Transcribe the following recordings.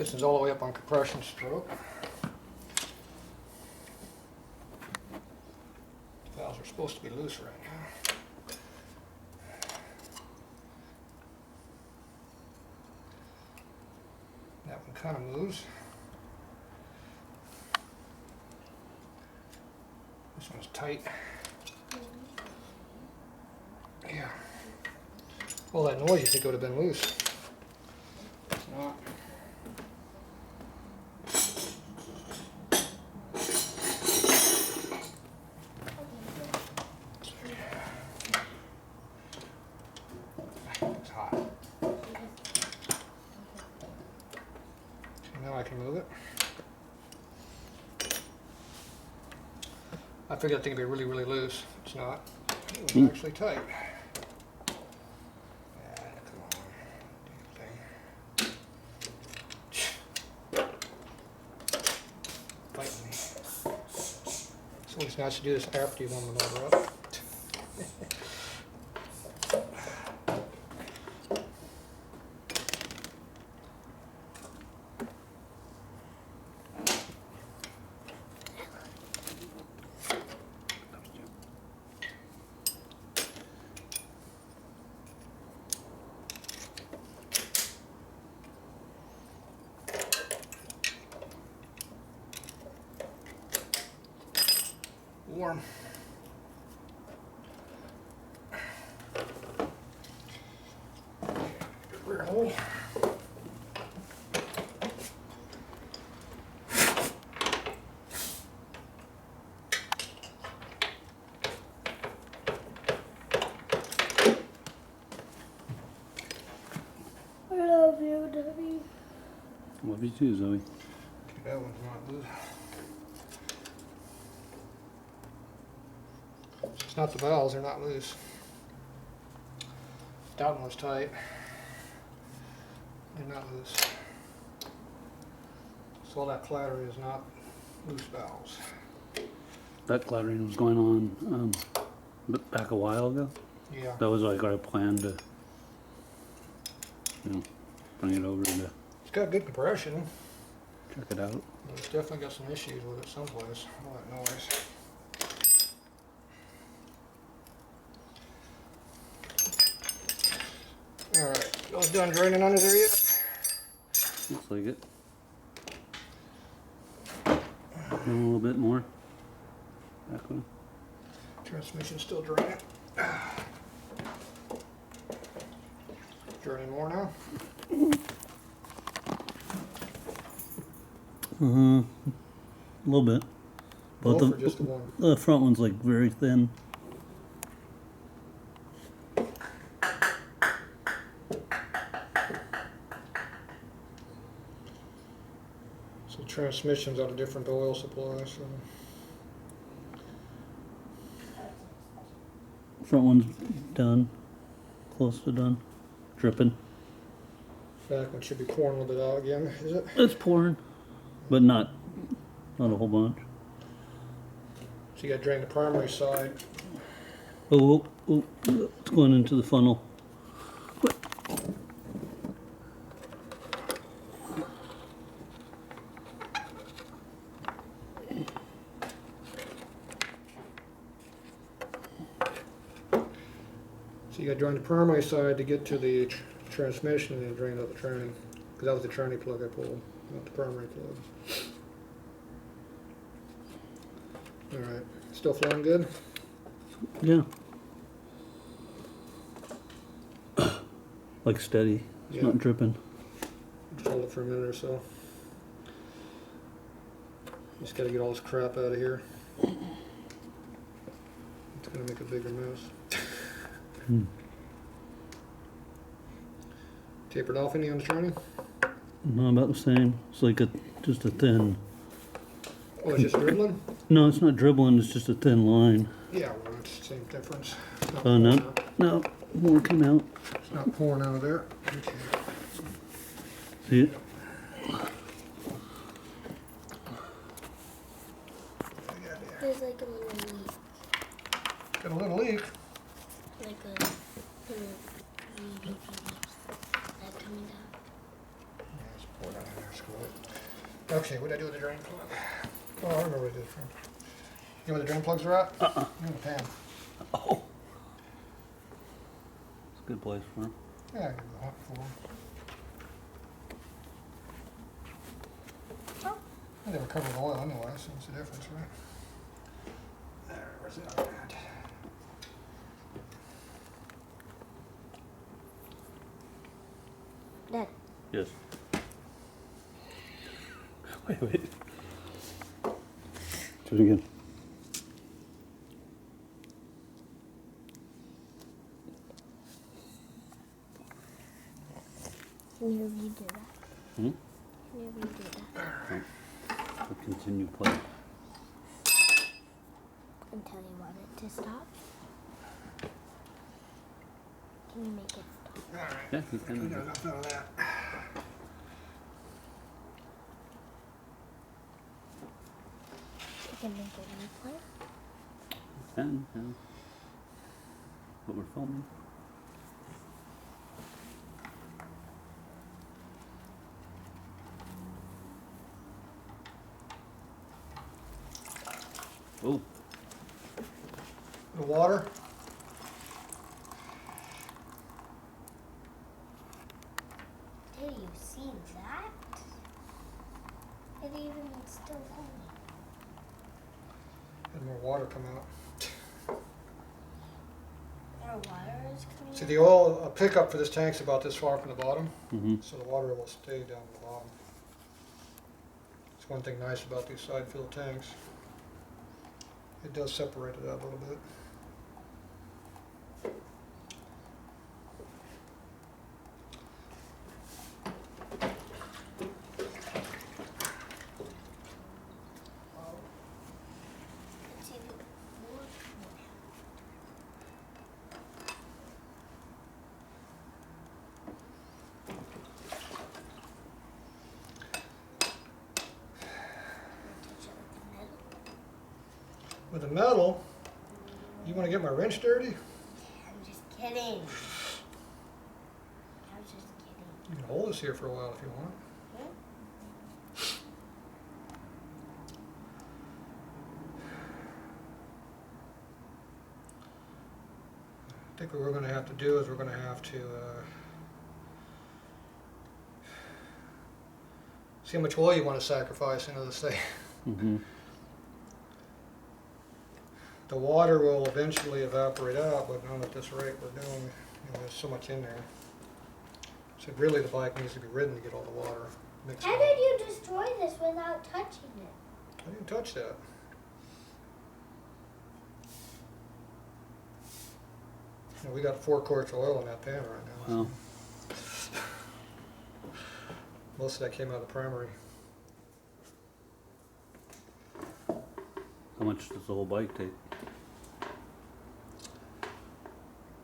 Piston's all the way up on compression stroke. Valves are supposed to be loose right now. That one kind of moves. This one's tight. Yeah. All that noise you think would have been loose. It's not. It's hot. Now I can move it. I figured that thing would be really, really loose. It's not. It was actually tight. Yeah, come on. Do your thing. Fight me. It's always nice to do this after you warm the motor up. Warm. Rear hole. I love you, Daddy. Love you too, Zoe. Okay, that one's not loose. It's not the valves, they're not loose. That one was tight. They're not loose. So all that clattering is not loose valves. That clattering was going on back a while ago. Yeah. That was like our plan to, bring it over to It's got good compression. check it out. But it's definitely got some issues with it someplace. All that noise. Alright, those done draining under there yet? Looks like it. A little bit more. Back one. Transmission's still draining. Draining more now? A little bit. But Both or just the one? the front one's like very thin. So transmission's out of different oil supply, so Front one's done. Close to done. Dripping. back one should be pouring a little bit out again, is it? It's pouring, but not a whole bunch. So you gotta drain the primary side. Oh, it's going into the funnel. So you gotta drain the primary side to get to the transmission and then drain out the tranny. Because that was the tranny plug I pulled, not the primary plug. Alright, still flowing good? Yeah. Like steady. It's Yeah. not dripping. Just hold it for a minute or so. Just gotta get all this crap out of here. It's gonna make a bigger mess. Tapered off any on the tranny? No, about the same. It's like just a thin. Oh, it's just dribbling? No, it's not dribbling. It's just a thin line. Yeah, well, it's the same difference. It's not Oh no, pouring out. no, more came out. It's not pouring out of there. Okay. See it? There's like a little leak. Got a little leak. Like a little that coming down. Yeah, it's poured out in there, school. Okay, what did I do with the drain plug? Oh, I remember what I did. You know where the drain plugs are at? In the pan. Oh. It's a good place for him. Yeah, I can go hot for them. Oh. They were covered in oil anyway, so what's the difference, right? There, where's the other end? Dad. Yes. Wait. Do it again. Can you redo that? Hmm? Can you redo that? We'll continue playing. Until you want it to stop? Can you make it stop? Alright. Yeah, you can. We got enough out of that. You can make it replay? Can, yeah. But we're filming. Oh, The water. Did you see that? It even is still going. Had more water come out. More water is coming See, the oil pickup for this tank's about this far from the bottom, mm-hmm. so the water will stay down at the bottom. It's one thing nice about these side fill tanks. It does separate it out a little bit. It's even more. With the metal, you want to get my wrench dirty? I'm just kidding. I was just kidding. You can hold this here for a while if you want. I think what we're going to have to do is we're going to have to see how much oil you want to sacrifice into this thing. Mm-hmm. The water will eventually evaporate out, but not at this rate we're doing. You know, there's so much in there. So really the bike needs to be ridden to get all the water mixed How in. did you destroy this without touching it? I didn't touch that. You know, we got 4 quarts of oil in that pan right now. Well, Most of that came out of the primary. how much does the whole bike take?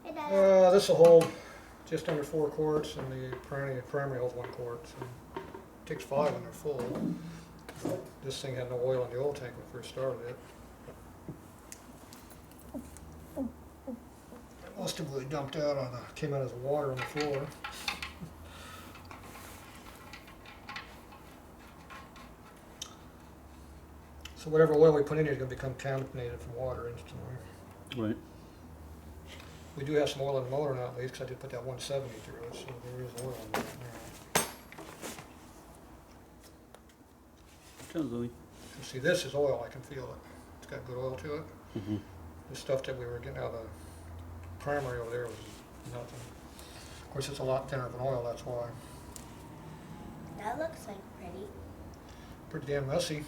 Hey, Dad. This will hold just under 4 quarts, and the primary holds 1 quart. So it takes 5 when they're full. This thing had no oil in the oil tank when we first started it. Most of it dumped out on came out as water on the floor. So whatever oil we put in here is going to become contaminated from water instantly. Right. We do have some oil in the motor now at least, because I did put that 170 through it, so there is oil in there now. Sounds Louis. You see, this is oil, I can feel it. It's got good oil to it. Mm-hmm. The stuff that we were getting out of the primary over there was nothing. Of course, it's a lot thinner than oil, that's why. That looks like pretty. Pretty damn messy.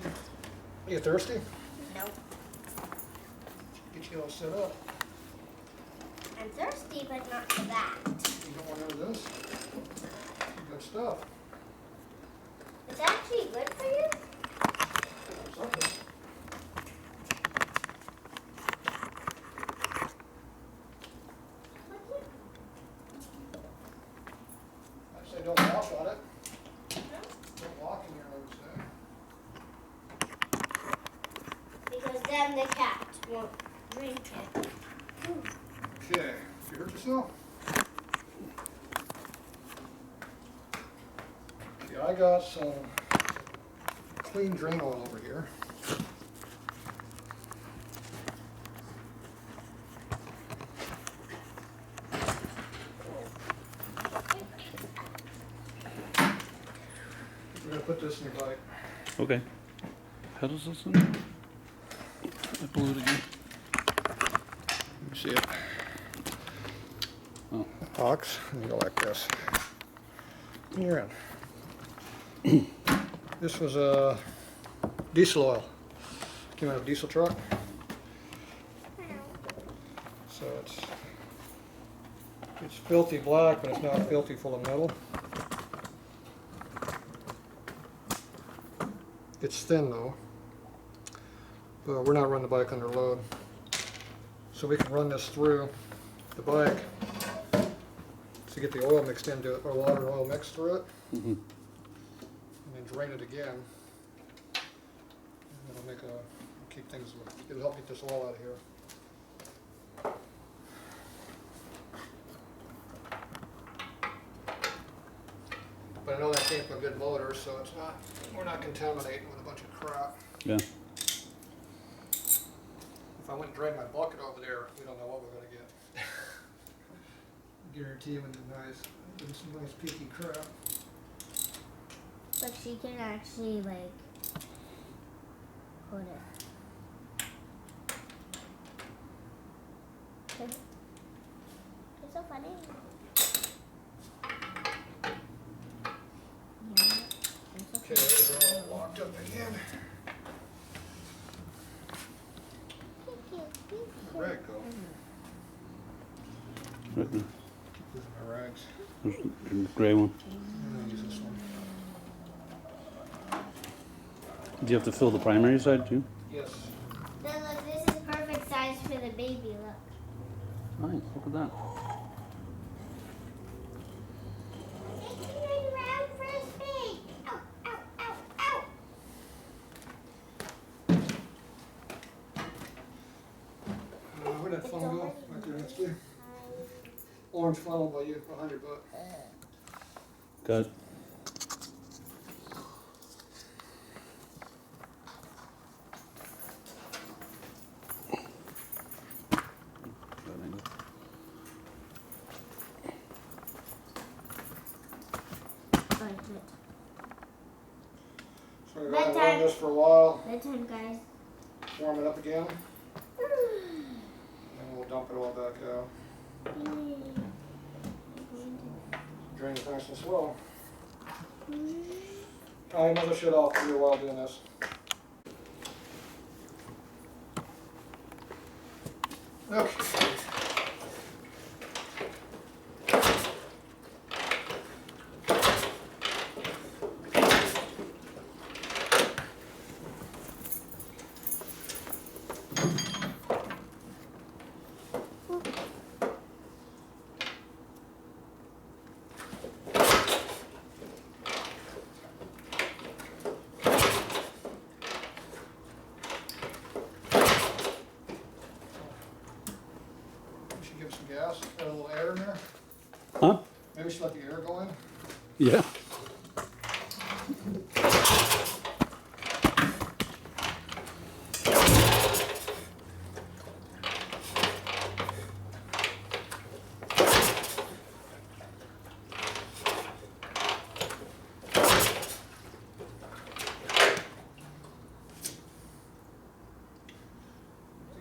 Are you thirsty? Nope. Get you all set up. I'm thirsty, but not for that. You don't want none of this? Good stuff. It's actually good for you? Something. I say don't walk on it. Don't walk in here, I would say. Because then the cat won't drink it. Okay, you hurt yourself? Okay. Okay, I got some clean drain oil over here. We're gonna put this in your bike. Okay. How does this in? I blew it again. You see it? Oh. Box, and you go like this. And you're in. This was a diesel oil. Came out of a diesel truck. So it's filthy black, but it's not filthy full of metal. It's thin though, but we're not running the bike under load. So we can run this through the bike to get the oil mixed into it, or water and oil mixed through it, Mm-hmm. and then drain it again. And it'll make keep things, it'll help get this oil out of here. But I know that came from a good motor, so it's not, we're not contaminating with a bunch of crap. Yeah. If I went and drained my bucket over there, we don't know what we're gonna get. Guarantee you it's nice, it's some nice peaky crap. But she can actually like hold it. It's so funny. Yeah, it's so Okay, those are all locked up again. Where'd it go? Right there. These are my rags. There's the gray one. I'm gonna use this one. Do you have to fill the primary side too? Yes. Then look, this is perfect size for the baby. Look. Nice. Look at that. Where'd that phone go? Right there next to you. Orange phone by you, $100. Got it. So we're gonna run this for a while, Bedtime, guys. warm it up again, and we'll dump it all back out. Drain it nice and slow. I have another shit off for you while doing this. Okay. We should give some gas, got a little air in there. Huh? Maybe we should let the air go in. Yeah.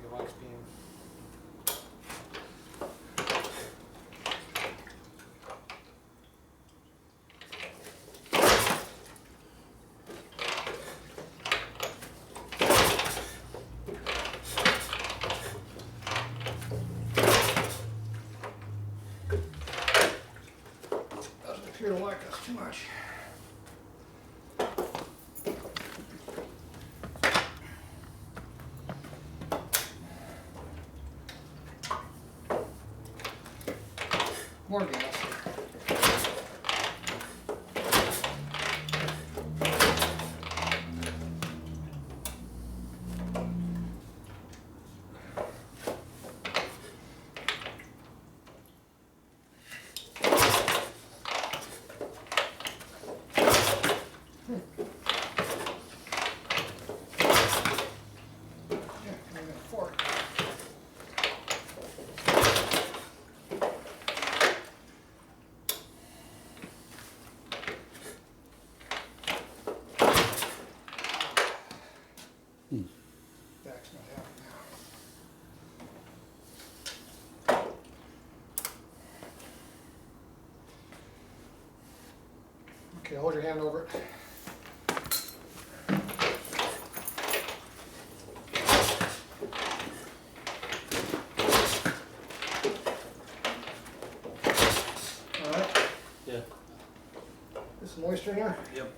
The light's being. Doesn't appear to like us too much. More gas. Back's not happy now. Okay, hold your hand over it. All right, Yeah. get some moisture in there. Yep.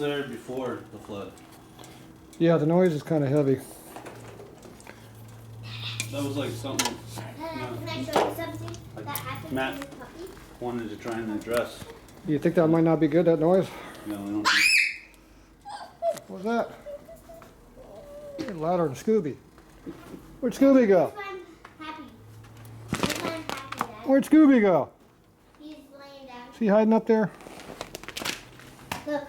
there before the flood. Yeah, the noise is kind of heavy. That was like something Can I show you something that happened Matt. to the puppy? wanted to try and address. You think that might not be good, that noise? No, we don't. What's that? You're louder than Scooby. Where'd Scooby go? That's why I'm happy. That's why I'm happy, Dad. Where'd Scooby go? He's laying down. Is he hiding up there? Look.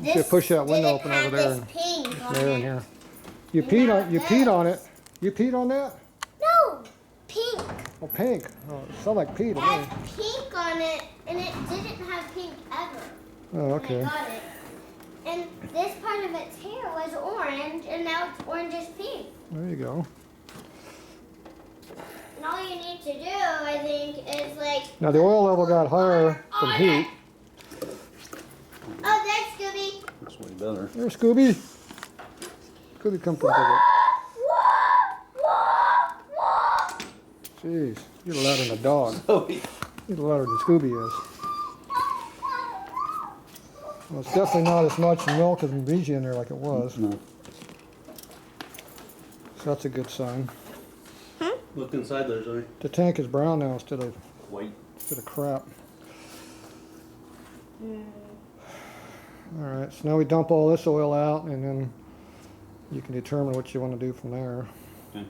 You should push that window open over there and there and here. You peed on it. You peed on that? No, pink. Oh, pink. Oh, it sounded like pee to It me. had pink on it, and it didn't have pink ever. Oh, When okay. I got it. And this part of its hair was orange, and now it's orangish pink. There you go. And all you need to do, I think, is like. Now the oil level got higher from heat. Oh, there's Scooby. That's way better. There's Scooby. Scooby, come from it. Jeez, you're louder than a dog. Oh, You're louder than Scooby is. Well, it's definitely not as much milk as Mbiji in there like it was. no. So that's a good sign. Look inside there, Zoe. The tank is brown now instead of White. crap. All right, so now we dump all this oil out, and then you can determine what you want to do from there. Okay.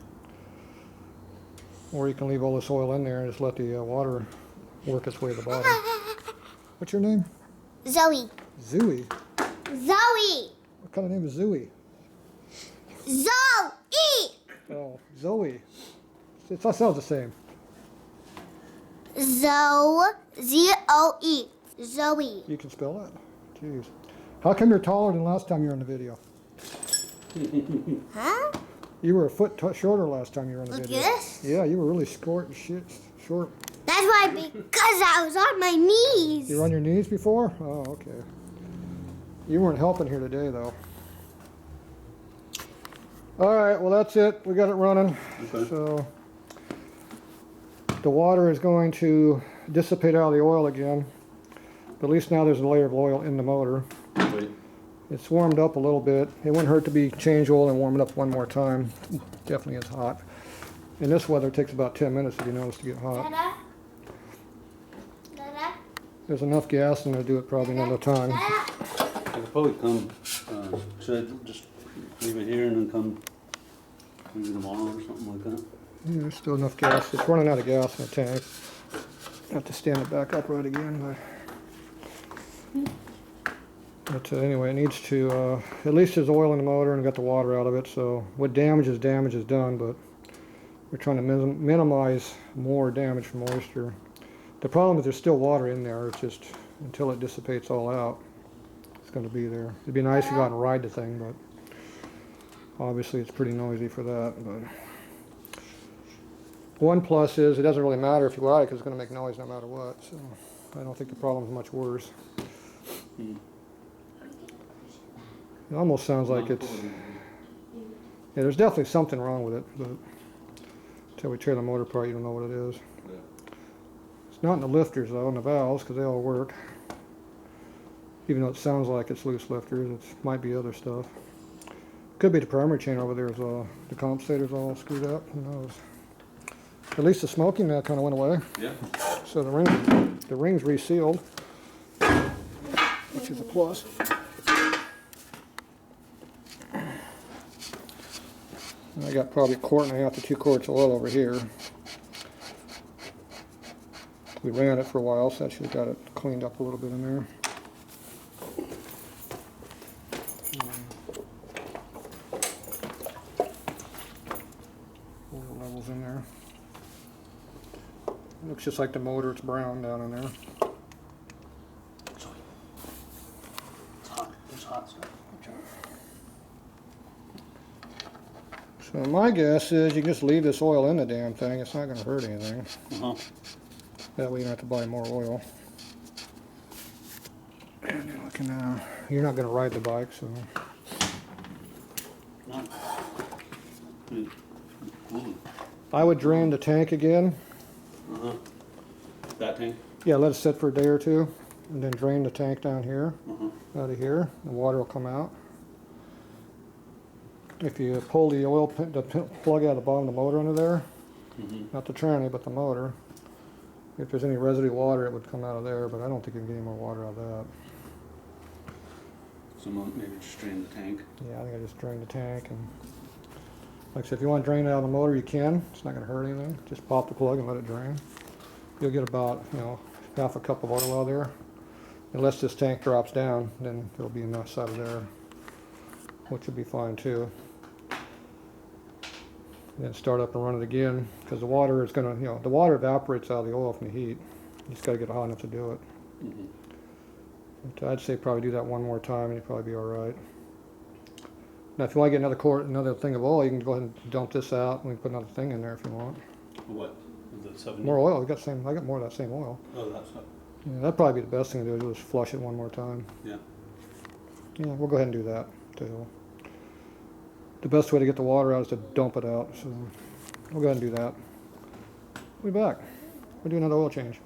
Or you can leave all this oil in there and just let the water work its way to the bottom. What's your name? Zoe. Zooey. Zoe. What kind of name is Zooey? Zoe. Oh, Zoe. It sounds the same. Z-O-E. Zoe. You can spell that? Jeez. How come you're taller than last time you were in the video? Huh? You were a foot shorter last time you were in the Like video. this? Yeah, you were really short. That's why, because I was on my knees. You were on your knees before? Oh, okay. You weren't helping here today, though. All right, well, that's it. We got it running. Okay. So the water is going to dissipate out of the oil again. But at least now there's a layer of oil in the motor. Wait. It's warmed up a little bit. It wouldn't hurt to be change oil and warm it up one more time. Definitely is hot. In this weather, it takes about 10 minutes, if you notice, to get hot. Dada. Dada. There's enough gas in there to do it probably another time. Dada. I could probably come. Should I just leave it here and then come maybe tomorrow or something like that? Yeah, there's still enough gas. It's running out of gas in the tank. Have to stand it back upright again. But anyway, it needs to, at least there's oil in the motor and got the water out of it. So what damage is done, but we're trying to minimize more damage from moisture. The problem is there's still water in there. It's just until it dissipates all out, it's going to be there. It'd be nice to go out and ride the thing, but obviously it's pretty noisy for that. But one plus is it doesn't really matter if you ride it because it's going to make noise no matter what. So I don't think the problem's much worse. It almost sounds like it's, yeah, there's definitely something wrong with it, but until we tear the motor apart, you don't know what it is. It's not in the lifters though, in the valves, because they all work. Even though it sounds like it's loose lifters, it might be other stuff. Could be the primary chain over there is the compensator's all screwed up, who knows. At least the smoking kind of went away. Yeah. So the ring's resealed, which is a plus. And I got probably 1.5 quarts to 2 quarts of oil over here. We ran it for a while, so that should have got it cleaned up a little bit in there. Oil levels in there. It looks just like the motor, it's brown down in there. It's hot. It's hot stuff. So my guess is you can just leave this oil in the damn thing. It's not going to hurt anything. That way you don't have to buy more oil. And you're looking now. You're not going to ride the bike, so. No. I would drain the tank again. That tank? Yeah, let it sit for a day or two. and then drain the tank down here, out of here. The water will come out. If you pull the oil plug out of the bottom of the motor under there, not the tranny, but the motor, if there's any residue water, it would come out of there, but I don't think you can get any more water out of that. So maybe just drain the tank. Yeah, I think I just drained the tank, and like I said, if you want to drain it out of the motor, you can. It's not going to hurt anything. Just pop the plug and let it drain. You'll get about, half a cup of oil out of there. Unless this tank drops down, then there'll be enough out of there, which will be fine too. And then start up and run it again, because the water is going to, the water evaporates out of the oil from the heat. You just got to get it hot enough to do it. But I'd say probably do that one more time, and you'll probably be all right. Now, if you want to get another thing of oil, you can go ahead and dump this out, and we can put another thing in there if you want. What? The 70? More oil. I got more of that same oil. Oh, that's not. Yeah, that'd probably be the best thing to do, is just flush it one more time. Yeah. Yeah, we'll go ahead and do that too. The best way to get the water out is to dump it out, so we'll go ahead and do that. We'll be back. We'll do another oil change.